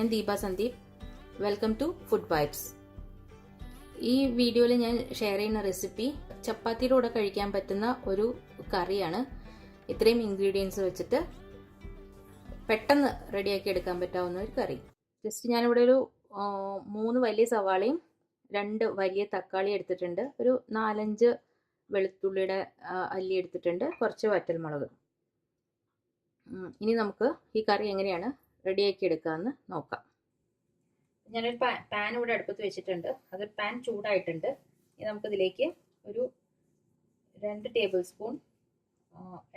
ഞാൻ Deepa Sandeep. Welcome to food vibes. ഈ വീഡിയോയിൽ ഞാൻ ഷെയർ ചെയ്യുന്ന റെസിപ്പി ചപ്പാത്തിയുടെ കൂടെ കഴിക്കാൻ പറ്റുന്ന ഒരു കറിയാണ്. ഇത്രയും ഇൻഗ്രീഡിയൻസ് വെച്ചിട്ട് പെട്ടെന്ന് റെഡിയാക്കി എടുക്കാൻ പറ്റാവുന്ന ഒരു കറി. ജസ്റ്റ് ഞാനിവിടെ ഒരു 3 വലിയ സവാളയും 2 വലിയ തക്കാളി എടുത്തിട്ടുണ്ട്, ഒരു 4-5 വെളുത്തുള്ളിയുടെ അല്ലി എടുത്തിട്ടുണ്ട്, കുറച്ച് വറ്റൽമുളക്. ഇനി നമുക്ക് ഈ കറി എങ്ങനെയാണ് റെഡിയാക്കി എടുക്കാമെന്ന് നോക്കാം. ഞാനൊരു പാൻ ഇവിടെ അടുപ്പത്ത് വെച്ചിട്ടുണ്ട്. അത് പാൻ ചൂടായിട്ടുണ്ട്. ഇനി നമുക്കിതിലേക്ക് ഒരു 2 ടേബിൾ സ്പൂൺ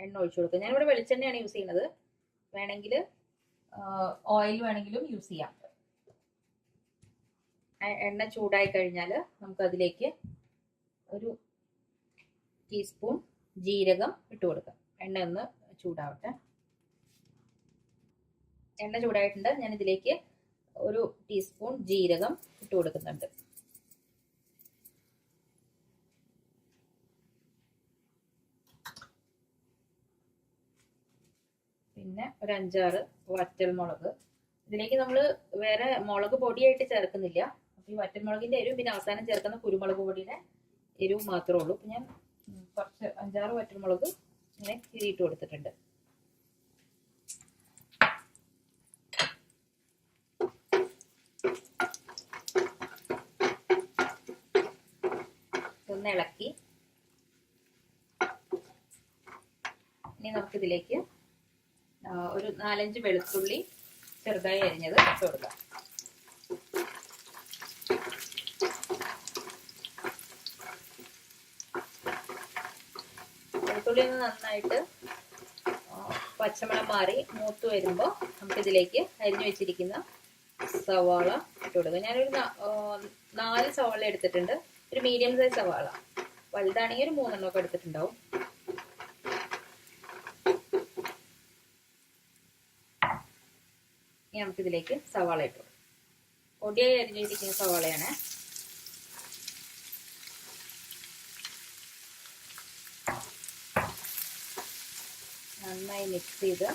എണ്ണ ഒഴിച്ചു കൊടുക്കാം. ഞാനിവിടെ വെളിച്ചെണ്ണയാണ് യൂസ് ചെയ്യുന്നത്. വേണമെങ്കിൽ ഓയിൽ വേണമെങ്കിലും യൂസ് ചെയ്യാം. എണ്ണ ചൂടായി കഴിഞ്ഞാൽ നമുക്കതിലേക്ക് ഒരു ടീസ്പൂൺ ജീരകം ഇട്ട് കൊടുക്കാം. എണ്ണ ഒന്ന് ചൂടാവട്ടെ. എണ്ണ ചൂടായിട്ടുണ്ട്. ഞാൻ ഇതിലേക്ക് ഒരു ടീസ്പൂൺ ജീരകം ഇട്ട് കൊടുക്കുന്നുണ്ട്. പിന്നെ ഒരു 5-6 വറ്റൽമുളക്. ഇതിലേക്ക് നമ്മൾ വേറെ മുളക് പൊടിയായിട്ട് ചേർക്കുന്നില്ല. അപ്പൊ ഈ വറ്റൽമുളകിന്റെ എരിവും പിന്നെ അവസാനം ചേർക്കുന്ന കുരുമുളക് പൊടിയുടെ എരിവും മാത്രമേ ഉള്ളൂ. അപ്പൊ ഞാൻ കുറച്ച് 5-6 വറ്റൽമുളക് ഇങ്ങനെ കീറിയിട്ട് കൊടുത്തിട്ടുണ്ട്. ഒന്ന് ഇളക്കി ഇനി നമുക്കിതിലേക്ക് ഒരു 4-5 വെളുത്തുള്ളി ചെറുതായി അരിഞ്ഞത് ഇട്ട് കൊടുക്കാം. വെളുത്തുള്ളി ഒന്ന് നന്നായിട്ട് പച്ചമണം മാറി മൂത്ത് വരുമ്പോൾ നമുക്കിതിലേക്ക് അരിഞ്ഞു വെച്ചിരിക്കുന്ന സവാള ഇട്ട് കൊടുക്കാം. ഞാനൊരു 4 സവാള എടുത്തിട്ടുണ്ട്. ഒരു മീഡിയം സൈസ് സവാള, വലുതാണെങ്കിൽ ഒരു 3 എണ്ണമൊക്കെ എടുത്തിട്ടുണ്ടാവും. ഇനി നമുക്കിതിലേക്ക് സവാള ഇട്ടു. പൊടിയായി അരിഞ്ഞിരിക്കുന്ന സവാളയാണ്. നന്നായി മിക്സ് ചെയ്ത്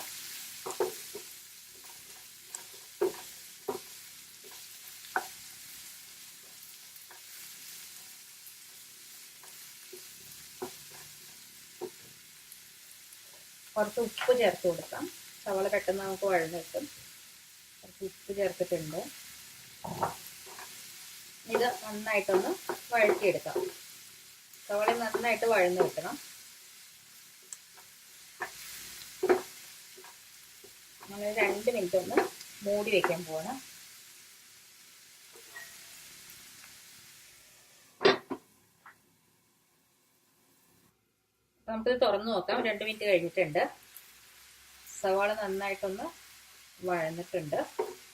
കുറച്ച് ഉപ്പ് ചേർത്ത് കൊടുക്കാം. സവാള പെട്ടെന്ന് നമുക്ക് വഴന്ന് കിട്ടും. കുറച്ച് ഉപ്പ് ചേർത്തിട്ടുണ്ട്. ഇത് നന്നായിട്ടൊന്ന് വഴറ്റിയെടുക്കാം. സവാള നന്നായിട്ട് വഴന്ന് കിട്ടണം. നമ്മൾ 2 മിനിറ്റ് ഒന്ന് മൂടി വെക്കാൻ പോവാണ്. നമുക്കിത് തുറന്നു നോക്കാം. 2 മിനിറ്റ് കഴിഞ്ഞിട്ടുണ്ട്. സവാള നന്നായിട്ടൊന്ന് വഴന്നിട്ടുണ്ട്.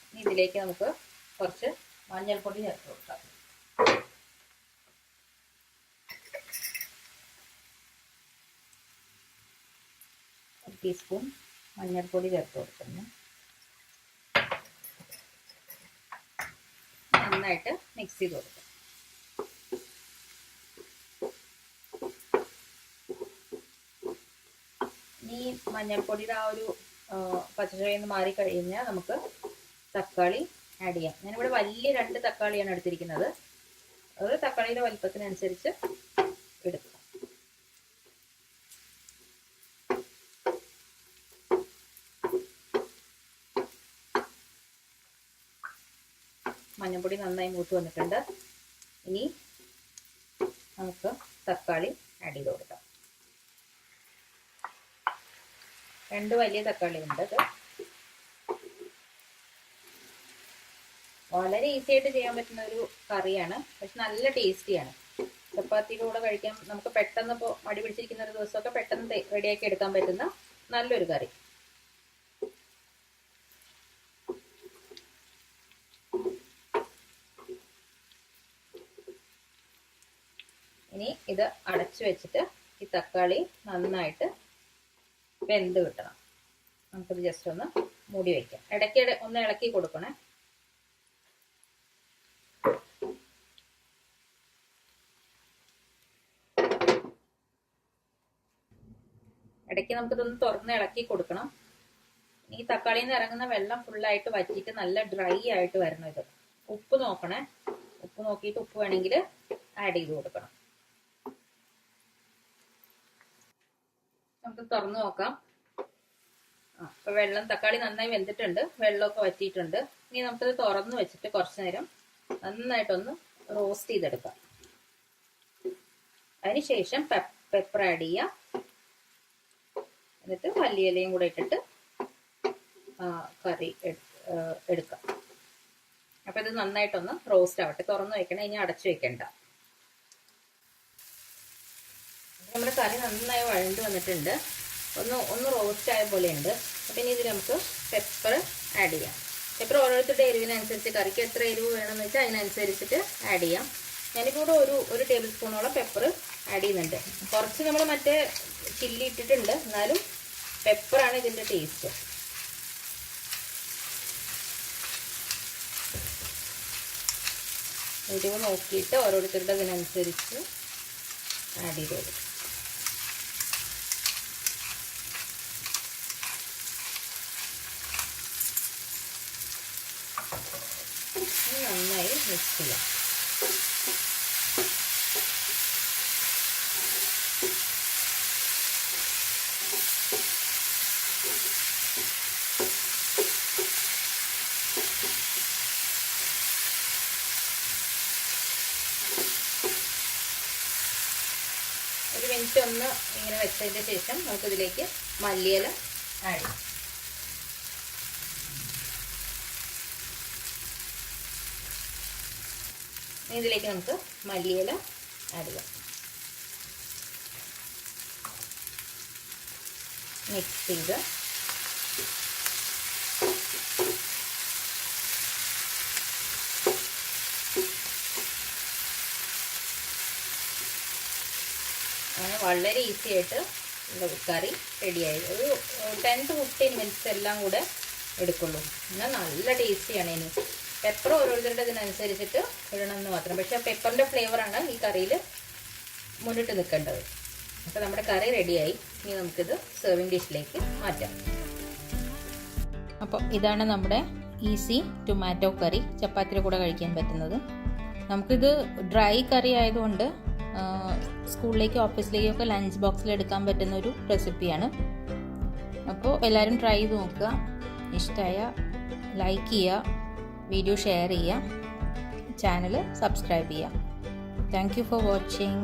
ഇനി ഇതിലേക്ക് നമുക്ക് കുറച്ച് മഞ്ഞൾപ്പൊടി ചേർത്ത് കൊടുക്കാം. ഒരു ടീസ്പൂൺ മഞ്ഞൾപ്പൊടി ചേർത്ത് കൊടുക്കുന്നു. നന്നായിട്ട് മിക്സ് ചെയ്ത് കൊടുക്കാം. ഈ മഞ്ഞൾപ്പൊടിയുടെ ആ ഒരു പച്ചച്ചുവയിൽ നിന്ന് മാറി കഴിഞ്ഞാൽ നമുക്ക് തക്കാളി ആഡ് ചെയ്യാം. ഞാനിവിടെ വലിയ 2 തക്കാളിയാണ് എടുത്തിരിക്കുന്നത്. അത് തക്കാളിയുടെ വലിപ്പത്തിനനുസരിച്ച് എടുക്കുക. മഞ്ഞൾപ്പൊടി നന്നായി മൂത്ത് വന്നിട്ടുണ്ട്. ഇനി നമുക്ക് തക്കാളി ആഡ് ചെയ്ത് കൊടുക്കാം. 2 വലിയ തക്കാളി ഉണ്ട്. അത് വളരെ ഈസി ആയിട്ട് ചെയ്യാൻ പറ്റുന്ന ഒരു കറിയാണ്. പക്ഷെ നല്ല ടേസ്റ്റിയാണ്. ചപ്പാത്തിയുടെ കൂടെ കഴിക്കാൻ നമുക്ക് പെട്ടെന്ന് ഇപ്പോൾ മടി പിടിച്ചിരിക്കുന്ന ഒരു ദിവസമൊക്കെ പെട്ടെന്ന് റെഡിയാക്കി എടുക്കാൻ പറ്റുന്ന നല്ലൊരു കറി. ഇനി ഇത് അടച്ചു വെച്ചിട്ട് ഈ തക്കാളി നന്നായിട്ട് വെന്ത് കിട്ടണം. നമുക്കത് ജസ്റ്റ് ഒന്ന് മൂടി വയ്ക്കാം. ഇടയ്ക്ക് ഒന്ന് ഇളക്കി കൊടുക്കണേ. ഇടയ്ക്ക് നമുക്കിതൊന്ന് തുറന്ന് ഇളക്കി കൊടുക്കണം. ഈ തക്കാളിയിൽ നിന്ന് ഇറങ്ങുന്ന വെള്ളം ഫുള്ളായിട്ട് വറ്റിയിട്ട് നല്ല ഡ്രൈ ആയിട്ട് വരണം ഇത്. ഉപ്പ് നോക്കണേ, ഉപ്പ് നോക്കിയിട്ട് ഉപ്പ് വേണമെങ്കിൽ ആഡ് ചെയ്ത് കൊടുക്കണം. നമുക്ക് തുറന്നു നോക്കാം. അപ്പൊ വെള്ളം, തക്കാളി നന്നായി വെന്തിട്ടുണ്ട്, വെള്ളമൊക്കെ വറ്റിയിട്ടുണ്ട്. ഇനി നമുക്കത് തുറന്ന് വെച്ചിട്ട് കുറച്ചു നേരം നന്നായിട്ടൊന്ന് റോസ്റ്റ് ചെയ്തെടുക്കാം. അതിനുശേഷം പെപ്പർ ആഡ് ചെയ്യാം. എന്നിട്ട് മല്ലിയിലയും കൂടെ ഇട്ടിട്ട് കറി എടുക്കാം. അപ്പൊ ഇത് നന്നായിട്ടൊന്ന് റോസ്റ്റ് ആവട്ടെ. തുറന്നു വെക്കണം, ഇനി അടച്ചു വെക്കണ്ട. നമ്മുടെ കറി നന്നായി വഴണ്ട് വന്നിട്ടുണ്ട്, ഒന്ന് റോസ്റ്റ് ആയ പോലെ ഉണ്ട്. അപ്പൊ ഇനി ഇതിൽ നമുക്ക് പെപ്പർ ആഡ് ചെയ്യാം. പെപ്പർ ഓരോരുത്തരുടെ എരിവിനനുസരിച്ച്, കറിക്ക് എത്ര എരിവ് വേണമെന്ന് വെച്ചാൽ അതിനനുസരിച്ചിട്ട് ആഡ് ചെയ്യാം. ഞാനിപ്പോൾ ഇവിടെ ഒരു ടേബിൾ സ്പൂണോളം പെപ്പർ ആഡ് ചെയ്യുന്നുണ്ട്. കുറച്ച് നമ്മൾ മറ്റേ ചില്ലി ഇട്ടിട്ടുണ്ട്, എന്നാലും പെപ്പറാണ് ഇതിൻ്റെ ടേസ്റ്റ്. എരിവ് നോക്കിയിട്ട് ഓരോരുത്തരുടെ അതിനനുസരിച്ച് ആഡ് ചെയ്ത് കൊടുക്കും. നന്നായി മിക്സ് ചെയ്യാം. ഒരു മിനിറ്റ് ഒന്ന് ഇങ്ങനെ വെച്ചതിന് ശേഷം നമുക്കിതിലേക്ക് മല്ലിയില ആഡ് ചെയ്യാം. ഇതിലേക്ക് നമുക്ക് മല്ലിയില ആഡ് ചെയ്യാം. മിക്സ് ചെയ്ത് അങ്ങനെ വളരെ ഈസി ആയിട്ട് കറി റെഡിയായി. ഒരു 10 to 15 മിനിറ്റ്സ് എല്ലാം കൂടെ എടുക്കുള്ളൂ. എന്നാൽ നല്ല ടേസ്റ്റിയാണ്. ഇനി പെപ്പർ ഓരോരുത്തരുടെ ഇതിനനുസരിച്ചിട്ട് ഇടണമെന്ന് മാത്രം. പക്ഷെ ആ പെപ്പറിൻ്റെ ഫ്ലേവറാണ് ഈ കറിയിൽ മുന്നിട്ട് നിൽക്കേണ്ടത്. അപ്പോൾ നമ്മുടെ കറി റെഡിയായി. ഇനി നമുക്കിത് സെർവിങ് ഡിഷിലേക്ക് മാറ്റാം. അപ്പോൾ ഇതാണ് നമ്മുടെ ഈസി ടൊമാറ്റോ കറി, ചപ്പാത്തിയുടെ കൂടെ കഴിക്കാൻ പറ്റുന്നത്. നമുക്കിത് ഡ്രൈ കറി ആയതുകൊണ്ട് സ്കൂളിലേക്ക് ഓഫീസിലേക്കൊക്കെ ലഞ്ച് ബോക്സിൽ എടുക്കാൻ പറ്റുന്ന ഒരു റെസിപ്പിയാണ്. അപ്പോൾ എല്ലാവരും ട്രൈ ചെയ്ത് നോക്കുക. ഇഷ്ടമായ ലൈക്ക് ചെയ്യുക, വീഡിയോ ഷെയർ ചെയ്യുക, ചാനൽ സബ്സ്ക്രൈബ് ചെയ്യുക. Thank you for watching.